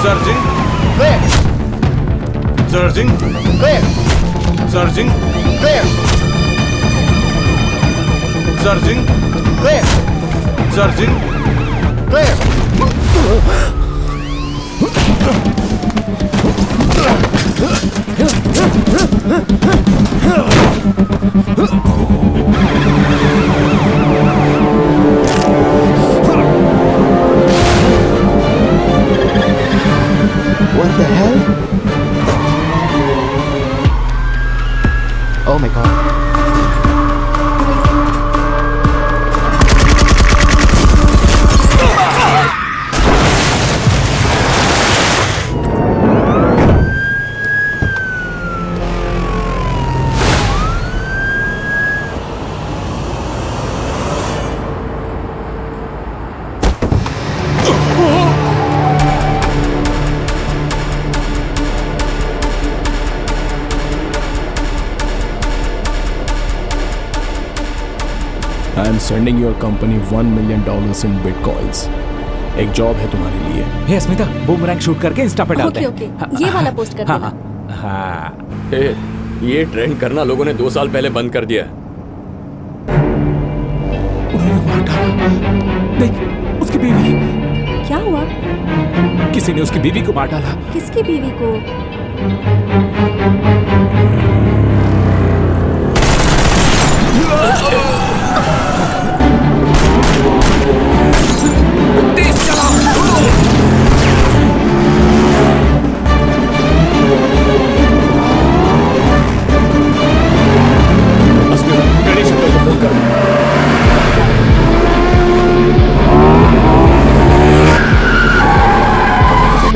Surging. Clear. Surging. Clear. Surging. Clear. Surging. Clear. Surging. Clear. What the hell? Oh my god. I am sending your company $1 million in bitcoins. एक job है तुम्हारे लिए। हे Smita, boomerang shoot करके Insta पे डालते हैं। Okay ये वाला पोस्ट कर देना। हाँ। ये ट्रेंड करना लोगों ने 2 साल पहले बंद कर दिया। उन्होंने मार डाला। देख, उसकी बीवी। क्या हुआ? किसी ने उसकी बीवी को मार डाला। किसकी बीवी को? तेज चलाओ। गणेश अंकल को फोन कर।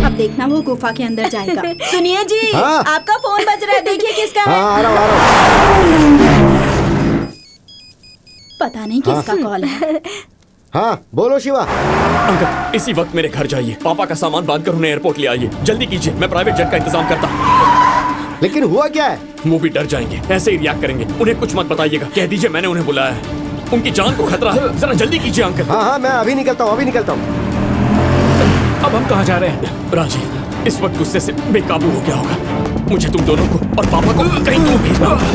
अब देखना वो गुफा के अंदर जाएगा। सुनिए जी, हाँ? आपका फोन बज रहा है, देखिए किसका है। हाँ, आ रहा हूँ। पता नहीं किसका कॉल है। हाँ, बोलो शिवा। अंकल, इसी वक्त मेरे घर जाइए। पापा का सामान बांध कर उन्हें एयरपोर्ट ले आइए। जल्दी कीजिए, मैं प्राइवेट जेट का इंतजाम करता हूँ। लेकिन हुआ क्या है? वो भी डर जाएंगे, ऐसे ही रिएक्ट करेंगे। उन्हें कुछ मत बताइएगा, कह दीजिए मैंने उन्हें बुलाया है। उनकी जान को खतरा है, जरा जल्दी कीजिए अंकल। हाँ हाँ, मैं अभी निकलता हूँ, अभी निकलता हूँ। अब हम कहाँ जा रहे हैं? राजीव इस वक्त गुस्से से बेकाबू हो गया होगा। मुझे तुम दोनों को और पापा को कहीं दूर भेजना होगा।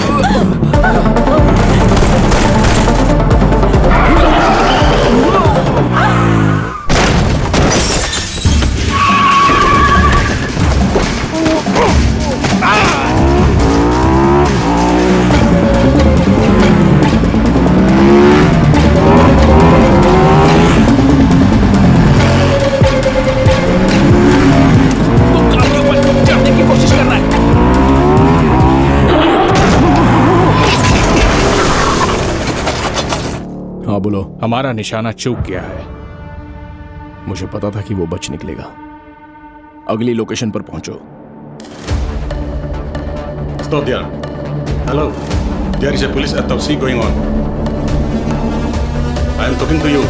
हाँ बोलो। हमारा निशाना चूक गया है। मुझे पता था कि वो बच निकलेगा। अगली लोकेशन पर पहुंचो। Stop there. Hello. There is a police autopsy going on. I am talking to you.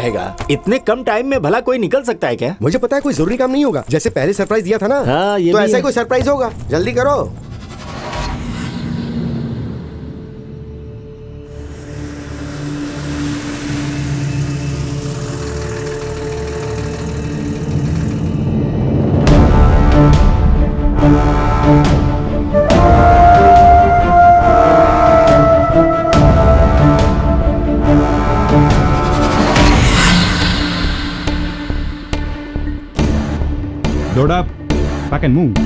रहेगा। इतने कम टाइम में भला कोई निकल सकता है क्या? मुझे पता है कोई जरूरी काम नहीं होगा, जैसे पहले सरप्राइज दिया था ना। हाँ, ये तो भी ऐसा है। ही कोई सरप्राइज होगा, जल्दी करो। Load up. Back and move.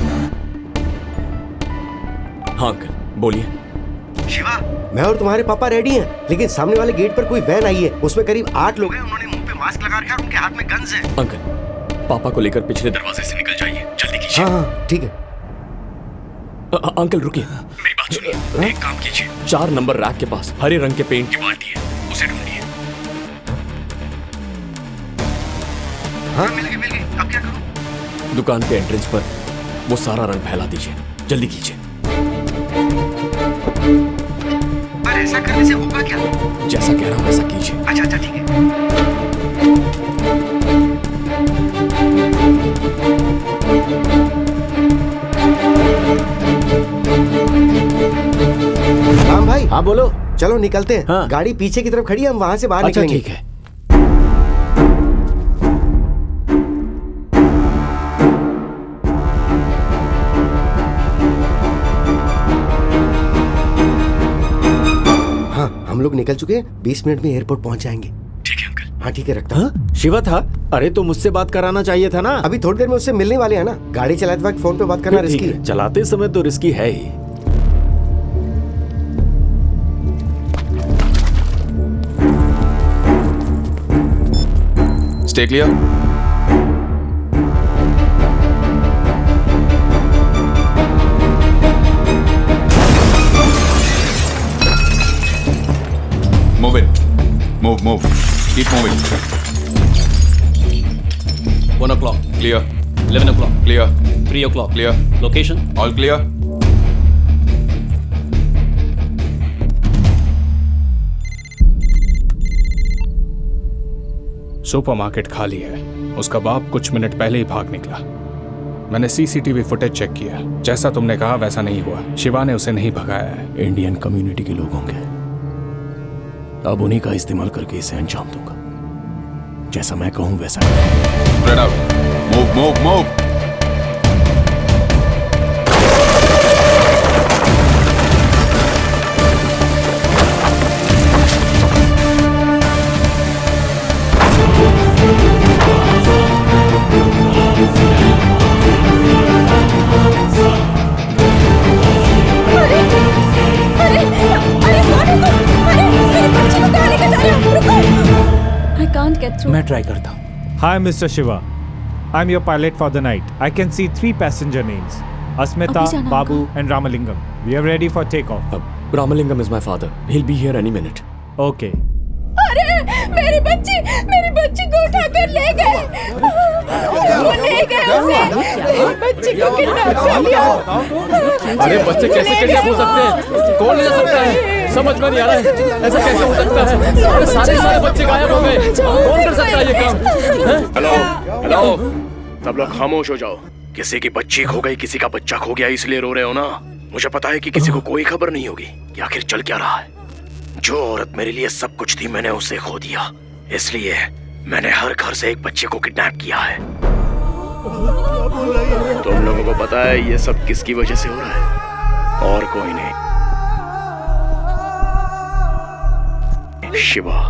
हाँ अंकल, बोलिए। शिवा, मैं और तुम्हारे पापा रेडी हैं, लेकिन सामने वाले गेट पर कोई वैन आई है, उसमें करीब 8 लोग हैं, उन्होंने मुंह पे मास्क लगा रखा है और उनके हाथ में गन्स हैं। अंकल, पापा को लेकर पिछले दरवाजे से निकल जाइए, जल्दी कीजिए। हाँ, ठीक है। अंकल रुकिए, मेरी बात सुनिए। एक काम कीजिए, 4 नंबर रैक के पास हरे रंग के पेंट की बाल्टी है, उसे ढूंढिए। हाँ, मिल गई। अब क्या करूं? दुकान के एंट्रेंस पर वो सारा रंग फैला दीजिए, जल्दी कीजिए। पर ऐसा करने से होगा क्या? जैसा कह रहा हूं वैसा कीजिए। अच्छा, ठीक है। राम भाई। हाँ बोलो। चलो निकलते हैं। हाँ। गाड़ी पीछे की तरफ खड़ी है, हम वहां से बाहर अच्छा निकलेंगे। ठीक है। हाँ, हम लोग निकल चुके हैं, 20 मिनट में एयरपोर्ट पहुंच जाएंगे। ठीक है अंकल। हाँ ठीक है, रखता हूँ। हाँ? शिवा था? अरे तो मुझसे बात कराना चाहिए था ना। अभी थोड़ी देर में उससे मिलने वाले हैं ना। गाड़ी चलाते वक्त फोन पे बात करना ठीक रिस्की है, है। चलाते समय तो रिस्की है ही। Stay clear. Move it. Move. Keep moving. 1 o'clock, Clear. 11 o'clock, Clear. 3 o'clock. Clear. Location? All clear. Supermarket खाली है। उसका बाप कुछ मिनट पहले ही भाग निकला। मैंने सीसीटीवी फुटेज चेक किया, जैसा तुमने कहा वैसा नहीं हुआ। शिवा ने उसे नहीं भगाया है। इंडियन कम्युनिटी के लोग होंगे। अब उन्हीं का इस्तेमाल करके इसे अंजाम दूंगा। जैसा मैं कहूं वैसा करूं। Spread out. Move. I can't get through. मैं ट्राई करता हूँ। Hi, Mr. Shiva. I'm your pilot for the night. I can see 3 passenger names: Asmita, अभी जाना Babu, and Ramalingam. We are ready for takeoff. Ramalingam is my father. He'll be here any minute. Okay. अरे मेरी बच्ची को उठाकर ले गए। वो ले गए उसे। मेरी बच्ची को किडनैप कर लिया। अरे बच्चे कैसे किडनैप हो सकते हैं? कौन ले जा सकता है? समझ में नहीं आ रहा है। ऐसा कैसे हो सकता है? अरे सारे बच्चे गायब हो गए। कौन कर सकता है ये काम? हेलो, सब लोग खामोश हो जाओ। किसी की बच्ची खो गई, किसी का बच्चा खो गया, इसलिए रो रहे हो ना? मुझे पता है कि किसी को कोई खबर नहीं होगी कि आखिर चल क्या रहा है। जो औरत मेरे लिए सब कुछ थी, मैंने उसे खो दिया। इसलिए मैंने हर घर से एक बच्चे को किडनैप किया है। तुम लोगों को पता है ये सब किसकी वजह से हो रहा है? और कोई नहीं, शिवा।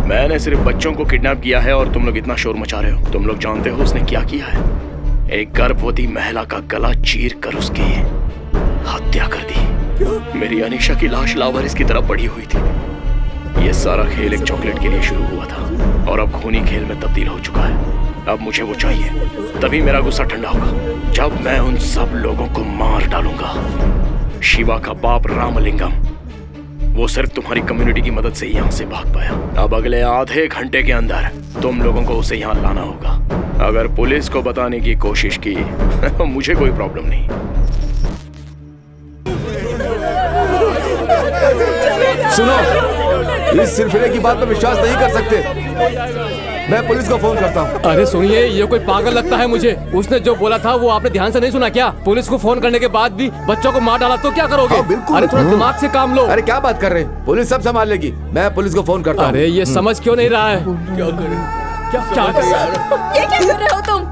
मैंने सिर्फ बच्चों को किडनैप किया है और तुम लोग इतना शोर मचा रहे हो। तुम लोग जानते हो उसने क्या किया है? एक गर्भवती महिला का गला चीर कर उसकी हत्या कर दी। मेरी अनीशा की लाश लावारिस की तरह पड़ी हुई थी। ये सारा खेल एक चॉकलेट के लिए शुरू हुआ था और अब खूनी खेल में तब्दील हो चुका है। अब मुझे वो चाहिए, तभी मेरा गुस्सा ठंडा होगा, जब मैं उन सब लोगों को मार डालूंगा। शिवा का बाप रामलिंगम, वो सिर्फ तुम्हारी कम्युनिटी की मदद से यहाँ से भाग पाया। अब अगले आधे घंटे के अंदर तुम लोगों को उसे यहाँ लाना होगा। अगर पुलिस को बताने की कोशिश की मुझे कोई प्रॉब्लम नहीं। सुनो, इस सिरफिरे की बात पर विश्वास नहीं कर सकते। मैं पुलिस को फोन करता हूँ। अरे सुनिए, ये कोई पागल लगता है मुझे। उसने जो बोला था वो आपने ध्यान से नहीं सुना क्या? पुलिस को फोन करने के बाद भी बच्चों को मार डाला तो क्या करोगे? बिल्कुल। अरे थोड़ा दिमाग से काम लो। अरे क्या बात कर रहे हैं, पुलिस सब संभाल लेगी। मैं पुलिस को फोन करता हूँ। अरे ये समझ क्यों नहीं रहा है? क्या करें? क्या कर रहा है? ये क्या कर रहे हो तुम?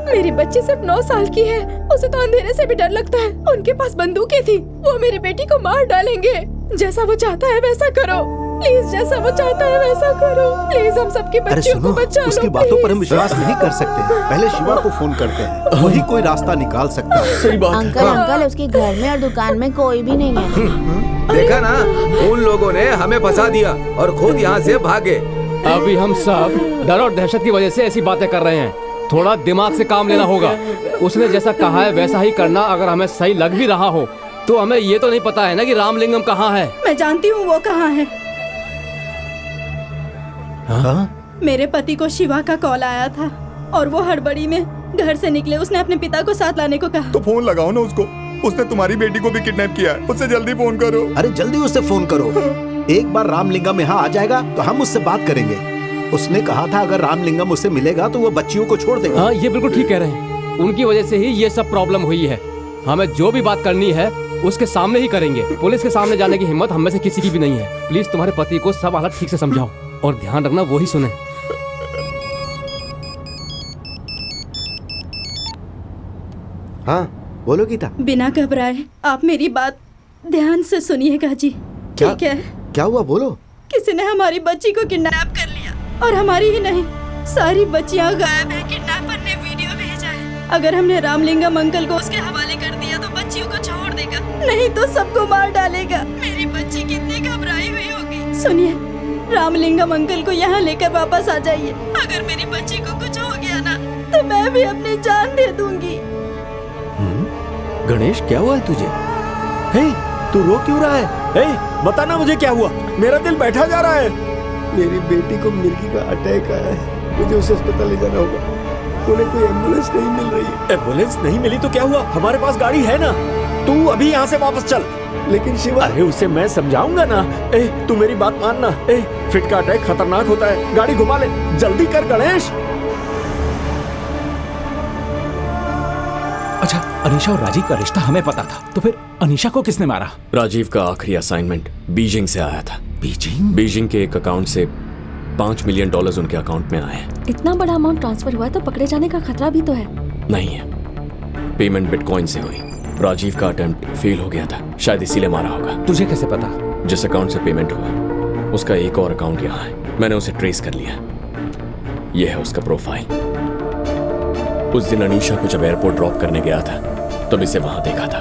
मेरी बच्ची सिर्फ 9 साल की है, उसे तो अंधेरे से भी डर लगता है। उनके पास बंदूकें थी, वो मेरी बेटी को मार डालेंगे। जैसा वो चाहता है वैसा करो प्लीज, जैसा वो चाहता है वैसा करो प्लीज, हम सबकी बच्चियों को बचा लो। उसकी बातों पर हम विश्वास नहीं कर सकते। पहले शिवा को फोन करते हैं, वही कोई रास्ता निकाल सकता है। सही बात। अंकल उसके घर में और दुकान में कोई भी नहीं है। देखा ना, उन लोगों ने हमें फंसा दिया और खुद यहाँ से भागे। अभी हम सब डर और दहशत की वजह से ऐसी बातें कर रहे हैं। थोड़ा दिमाग से काम लेना होगा। उसने जैसा कहा है वैसा ही करना। अगर हमें सही लग भी रहा हो तो हमें ये तो नहीं पता है ना कि रामलिंगम कहाँ है। मैं जानती हूँ वो कहाँ है। मेरे पति को शिवा का कॉल आया था और वो हड़बड़ी में घर से निकले। उसने अपने पिता को साथ लाने को कहा। तो फोन लगाओ ना उसको, उसने तुम्हारी बेटी को भी किडनैप किया है। उससे जल्दी फोन करो। अरे जल्दी उससे फोन करो। एक बार रामलिंगम यहाँ आ जाएगा तो हम उससे बात करेंगे। उसने कहा था अगर रामलिंगम उससे मिलेगा तो वो बच्चियों को छोड़ देगा। हाँ, ये बिल्कुल ठीक कह रहे हैं। उनकी वजह से ही ये सब प्रॉब्लम हुई है। हमें जो भी बात करनी है उसके सामने ही करेंगे। पुलिस के सामने जाने की हिम्मत हम में से किसी की भी नहीं है। प्लीज तुम्हारे पति को सब हालत ठीक से समझाओ और ध्यान रखना वो ही सुने। हाँ बोलो गीता। बिना घबराए आप मेरी बात ध्यान से सुनिएगा जी। ठीक है? क्या हुआ बोलो। किसी ने हमारी बच्ची को किडनैप कर लिया और हमारी ही नहीं, सारी बच्चियां गायब है। किडनैपर ने वीडियो भेजा है। अगर हमने रामलिंगम अंकल को उसके हवाले कर दिया तो बच्चियों को छोड़ देगा, नहीं तो सबको मार डालेगा। मेरी बच्ची कितनी घबराई हुई होगी। सुनिए, रामलिंगम अंकल को यहाँ लेकर वापस आ जाइए। अगर मेरी बच्ची को कुछ हो गया ना तो मैं भी अपनी जान दे दूंगी। गणेश क्या हुआ है तुझे? हे, तू रो क्यों रहा है? हे, बताना मुझे क्या हुआ? मेरा दिल बैठा जा रहा है। मेरी बेटी को मिर्गी का अटैक आया है, मुझे उसे अस्पताल ले जाना होगा। उन्हें कोई एम्बुलेंस नहीं मिल रही है। एम्बुलेंस नहीं मिली तो क्या हुआ? हमारे पास गाड़ी है ना। तू अभी यहाँ से वापस चल। लेकिन शिवा। अरे उसे मैं समझाऊंगा ना। तू मेरी बात मानना। फिट का अटैक खतरनाक होता है। गाड़ी घुमा ले, जल्दी कर गणेश। अच्छा, अनीशा और राजीव का रिश्ता हमें पता था, तो फिर अनीशा को किसने मारा? राजीव का आखिरी असाइनमेंट बीजिंग से आया था। बीजिंग के एक अकाउंट से $5 मिलियन उनके अकाउंट में आए हैं। इतना बड़ा अमाउंट ट्रांसफर हुआ तो पकड़े जाने का खतरा भी तो है। नहीं है, पेमेंट बिटकॉइन से हुई। राजीव का अटेम्प्ट फेल हो गया था, शायद इसीलिए मारा होगा। तुझे कैसे पता? जिस अकाउंट से पेमेंट हुआ उसका एक और अकाउंट यहाँ है। मैंने उसे ट्रेस कर लिया। यह है उसका प्रोफाइल। उस दिन अनीशा को जब एयरपोर्ट ड्रॉप करने गया था तब इसे वहां देखा था।